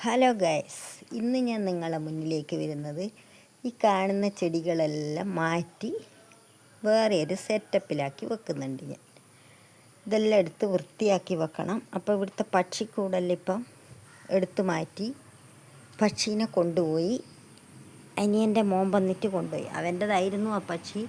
Hello guys, ഇന്ന് ഞാൻ നിങ്ങളുടെ മുന്നിലേക്ക് വരുന്നത് ഈ കാണുന്ന ചെടികളെല്ലാം മാറ്റി വേറെ ഒരു സെറ്റപ്പിലാക്കി വെക്കുന്നുണ്ട് ഞാൻ. ഇതെല്ലാം എടുത്ത് വൃത്തിയാക്കി വെക്കണം. അപ്പോൾ ഇവിടുത്തെ പക്ഷിക്കൂടെല്ലാം ഇപ്പം എടുത്ത് മാറ്റി പക്ഷീനെ കൊണ്ടുപോയി. അനിയൻ്റെ മോൻ വന്നിട്ട് കൊണ്ടുപോയി. അവൻ്റെതായിരുന്നു ആ പക്ഷി.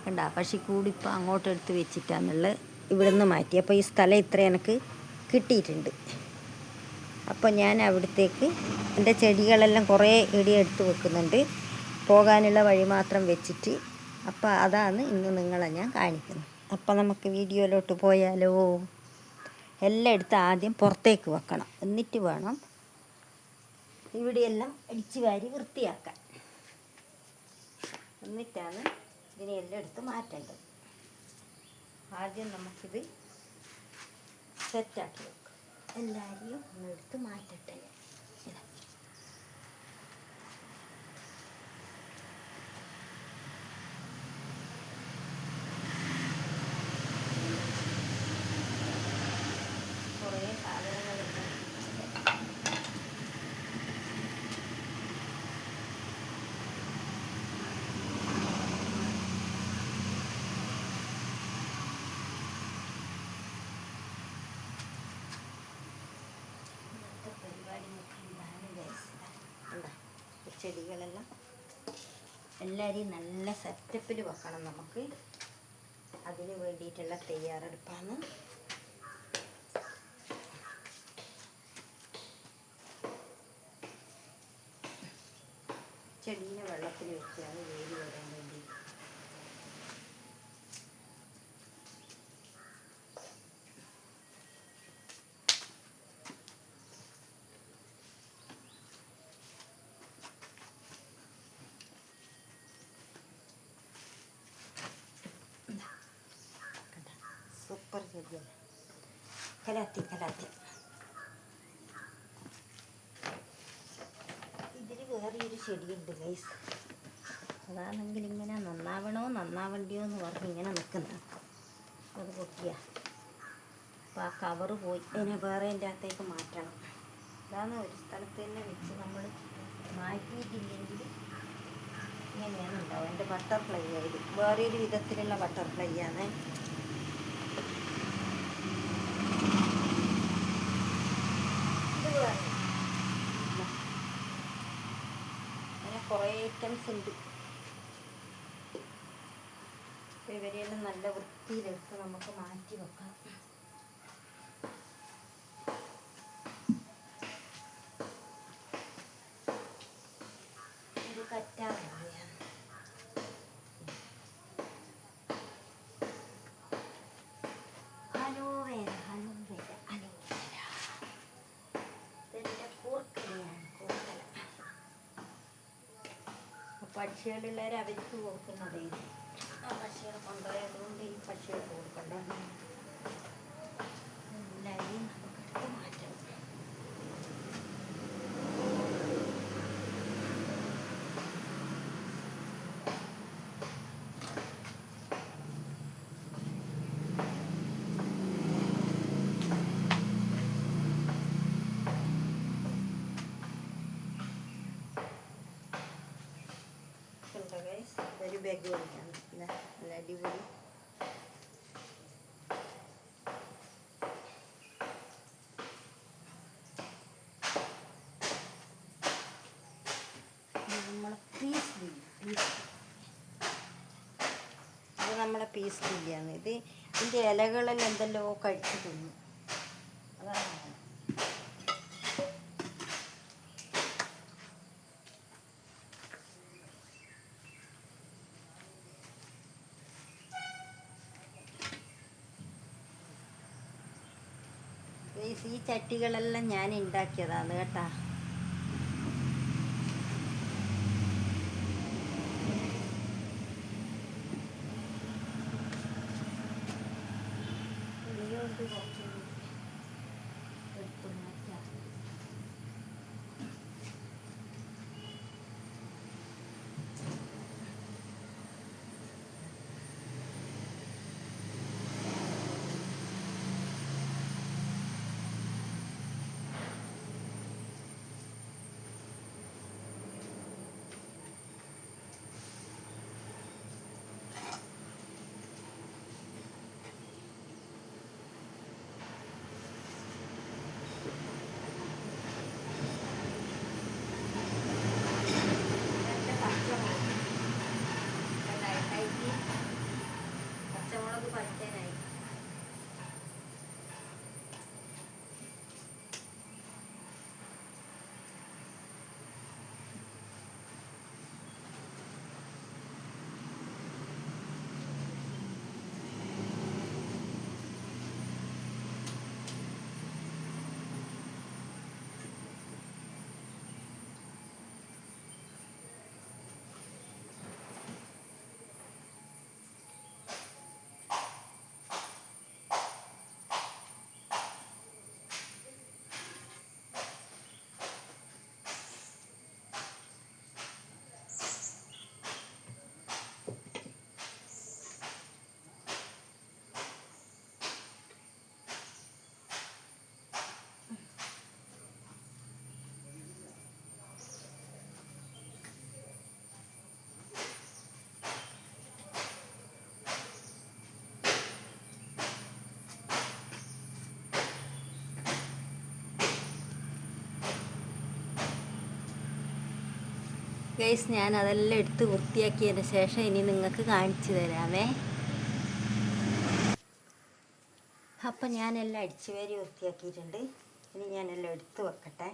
കണ്ട, ആ പക്ഷിക്കൂടിപ്പോൾ അങ്ങോട്ട് എടുത്ത് വെച്ചിട്ടാന്നുള്ളത് ഇവിടുന്ന് മാറ്റി. അപ്പോൾ ഈ സ്ഥലം ഇത്ര എനിക്ക് കിട്ടിയിട്ടുണ്ട്. അപ്പോൾ ഞാൻ അവിടത്തേക്ക് എൻ്റെ ചെടികളെല്ലാം കുറേ എടുത്ത് വെക്കുന്നുണ്ട്, പോകാനുള്ള വഴി മാത്രം വെച്ചിട്ട്. അപ്പോൾ അതാണ് ഇന്ന് നിങ്ങളെ ഞാൻ കാണിക്കുന്നത്. അപ്പോൾ നമുക്ക് വീഡിയോയിലോട്ട് പോയാലോ? എല്ലാം എടുത്ത് ആദ്യം പുറത്തേക്ക് വെക്കണം, എന്നിട്ട് വേണം ഇവിടെയെല്ലാം അടിച്ചു വാരി വൃത്തിയാക്കാൻ. എന്നിട്ടാണ് ഇതിനെല്ലാം എടുത്ത് മാറ്റേണ്ടത്. ആദ്യം നമുക്കിത് സെറ്റാക്കി വെക്കാം. എല്ലാവരെയും ഒന്ന് എടുത്ത് മാറ്റട്ടെ. കുറേ സാധനങ്ങളുണ്ട്. ചെടികളെല്ലാം എല്ലാവരെയും നല്ല സെറ്റപ്പിൽ വെക്കണം. നമുക്ക് അതിന് വേണ്ടിയിട്ടുള്ള തയ്യാറെടുപ്പാണ്. ചെടീനെ വെള്ളത്തിൽ വെച്ചാണ് വേര് വരാൻ വേണ്ടി. സൂപ്പർ ചെടിയല്ല, കലാത്തി. ഇതിൽ വേറെയൊരു ചെടിയുണ്ട് ഗൈസ്. അതാണെങ്കിൽ ഇങ്ങനെ നന്നാവണ്ടിയോ എന്ന് പറഞ്ഞ് ഇങ്ങനെ നിൽക്കുന്നത്. അത് പൊട്ടിയ അപ്പോൾ ആ കവറ് പോയി. അതിനെ വേറെ എൻ്റെ അകത്തേക്ക് മാറ്റണം. അതാണ് ഒരു സ്ഥലത്ത് തന്നെ വെച്ച് നമ്മൾ മാറ്റിയിട്ടില്ലെങ്കിൽ ഇങ്ങനെയാണ് ഉണ്ടാവും. എൻ്റെ ബട്ടർഫ്ലൈ ആയത് വേറെ ഒരു വിധത്തിലുള്ള ബട്ടർഫ്ലൈ ആണ്. അങ്ങനെ കുറേ ഐറ്റംസ് ഉണ്ട്. ഇവരെയെല്ലാം നല്ല വൃത്തിയിലെടുത്ത് നമുക്ക് മാറ്റി വെക്കാം. ഇത് കറ്റാറാണ്. പക്ഷികളുള്ളവർ അവർക്ക് കൊടുക്കുന്നതേ. ആ പക്ഷികളെ കൊണ്ടുപോയതുകൊണ്ട് ഈ പക്ഷികൾക്ക് കൊടുക്കണ്ട. എല്ലാവരെയും നമുക്കെടുത്ത് മാറ്റണം. ഒരു ബാഗ് മേടിക്കാണ്. നല്ല അടിപൊളി. നമ്മളെ പീസ് ലില്ലിയാണ്. ഇതിൻ്റെ ഇലകളെല്ലാം എന്തെല്ലോ കഴിച്ചു തിന്നു. അതാണ് ഈ ചട്ടികളെല്ലാം ഞാൻ ഉണ്ടാക്കിയതാണ് കേട്ടാ. ഗൈസ്, ഞാൻ അതെല്ലാം എടുത്ത് വൃത്തിയാക്കിയതിന് ശേഷം ഇനി നിങ്ങൾക്ക് കാണിച്ചു തരാമേ. അപ്പം ഞാനെല്ലാം അടിച്ചു വാരി വൃത്തിയാക്കിയിട്ടുണ്ട്. ഇനി ഞാനെല്ലാം എടുത്ത് വെക്കട്ടെ.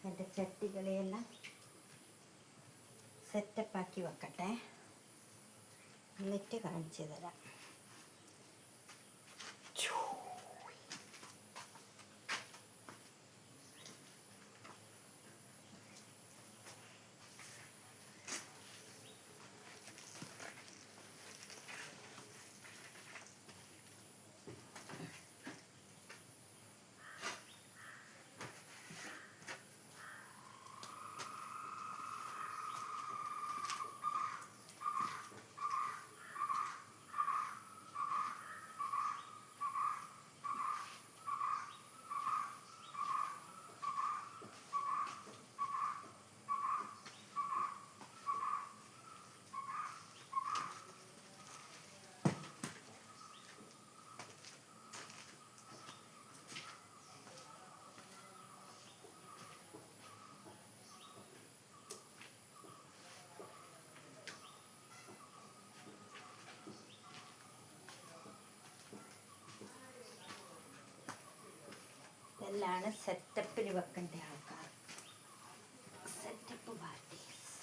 എൻ്റെ ചട്ടികളെയെല്ലാം സെറ്റപ്പാക്കി വെക്കട്ടെ, എന്നിട്ട് കാണിച്ചു തരാം. ഇതെല്ലാം സെറ്റപ്പിൽ വെക്കേണ്ട ആൾക്കാർ, സെറ്റപ്പ് പാർട്ടീസ്.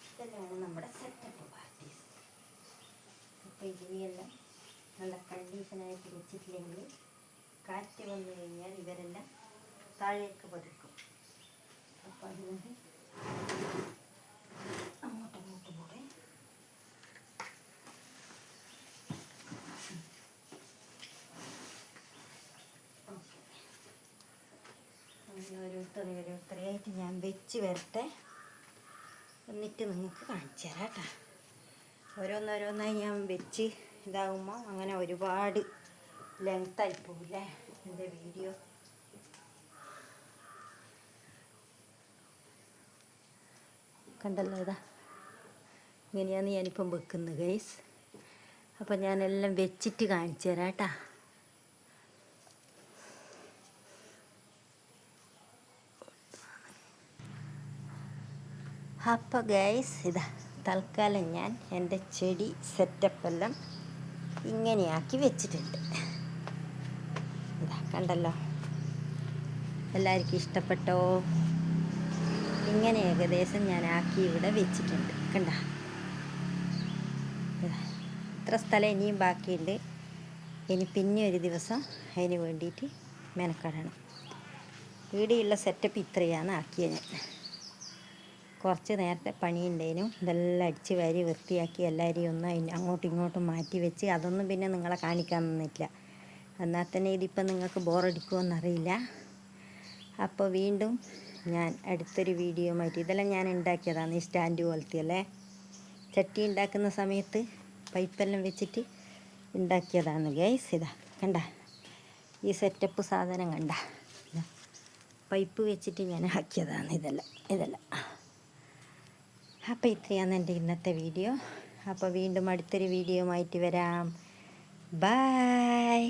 ഇതെല്ലാം നമ്മുടെ സെറ്റപ്പ് പാർട്ടീസ്. അപ്പോൾ ഇതിനെയെല്ലാം നല്ല കണ്ടീഷനായിട്ട് വെച്ചിട്ടില്ലെങ്കിൽ കാറ്റ് വന്നു കഴിഞ്ഞാൽ ഇവരെല്ലാം താഴേക്ക് പതിക്കും. അപ്പോൾ അതുകൊണ്ട് അങ്ങോട്ടും കൂടെ ഓരോരുത്തരെയായിട്ട് ഞാൻ വെച്ച് വരട്ടെ, എന്നിട്ട് നിങ്ങൾക്ക് കാണിച്ചു തരാം കേട്ടോ. ഓരോന്നോരോന്നായി ഞാൻ വെച്ച് ഇതാകുമ്പോൾ അങ്ങനെ ഒരുപാട് ലെങ്തായി പോകില്ലേ എൻ്റെ വീഡിയോ. കണ്ടല്ലോ, ഇതാ ഇങ്ങനെയാണ് ഞാനിപ്പം വെക്കുന്നത് ഗൈസ്. അപ്പം ഞാനെല്ലാം വെച്ചിട്ട് കാണിച്ചു തരാം കേട്ടോ. അപ്പോൾ ഗൈസ്, ഇതാ തൽക്കാലം ഞാൻ എൻ്റെ ചെടി സെറ്റപ്പെല്ലാം ഇങ്ങനെയാക്കി വെച്ചിട്ടുണ്ട്. ഇതാ കണ്ടല്ലോ, എല്ലാവർക്കും ഇഷ്ടപ്പെട്ടോ? ഇങ്ങനെ ഏകദേശം ഞാൻ ആക്കി ഇവിടെ വെച്ചിട്ടുണ്ട്. കണ്ട, ഇത്ര സ്ഥലം ഇനിയും ബാക്കിയുണ്ട്. ഇനി പിന്നെ ഒരു ദിവസം അതിന് വേണ്ടിയിട്ട് മെനക്കെടണം. ഇവിടെയുള്ള സെറ്റപ്പ് ഇത്രയാണ് ആക്കിയത് ഞാൻ. കുറച്ച് നേരത്തെ പണിയുണ്ടേനും ഇതെല്ലാം അടിച്ച് വാരി വൃത്തിയാക്കി എല്ലാവരെയും ഒന്ന് അങ്ങോട്ടും ഇങ്ങോട്ടും മാറ്റി വെച്ച് അതൊന്നും പിന്നെ നിങ്ങളെ കാണിക്കാൻ നിന്നിട്ടില്ല. എന്നാൽ തന്നെ ഇതിപ്പം നിങ്ങൾക്ക് ബോറടിക്കുമെന്നറിയില്ല. അപ്പോൾ വീണ്ടും ഞാൻ അടുത്തൊരു വീഡിയോ ആയിട്ട്, ഇതെല്ലാം ഞാൻ ഉണ്ടാക്കിയതാണ്. ഈ സ്റ്റാൻഡ് പോലത്തെ അല്ലേ, ചട്ടി ഉണ്ടാക്കുന്ന സമയത്ത് പൈപ്പെല്ലാം വെച്ചിട്ട് ഉണ്ടാക്കിയതാണ് ഗൈസ്. ഇതാ കണ്ട, ഈ സെറ്റപ്പ് സാധനം കണ്ട, പൈപ്പ് വെച്ചിട്ട് ഞാൻ ആക്കിയതാണ് ഇതെല്ലാം. അപ്പോൾ ഇത്രയാണ് എൻ്റെ ഇന്നത്തെ വീഡിയോ. അപ്പോൾ വീണ്ടും അടുത്തൊരു വീഡിയോ ആയിട്ട് വരാം. ബൈ.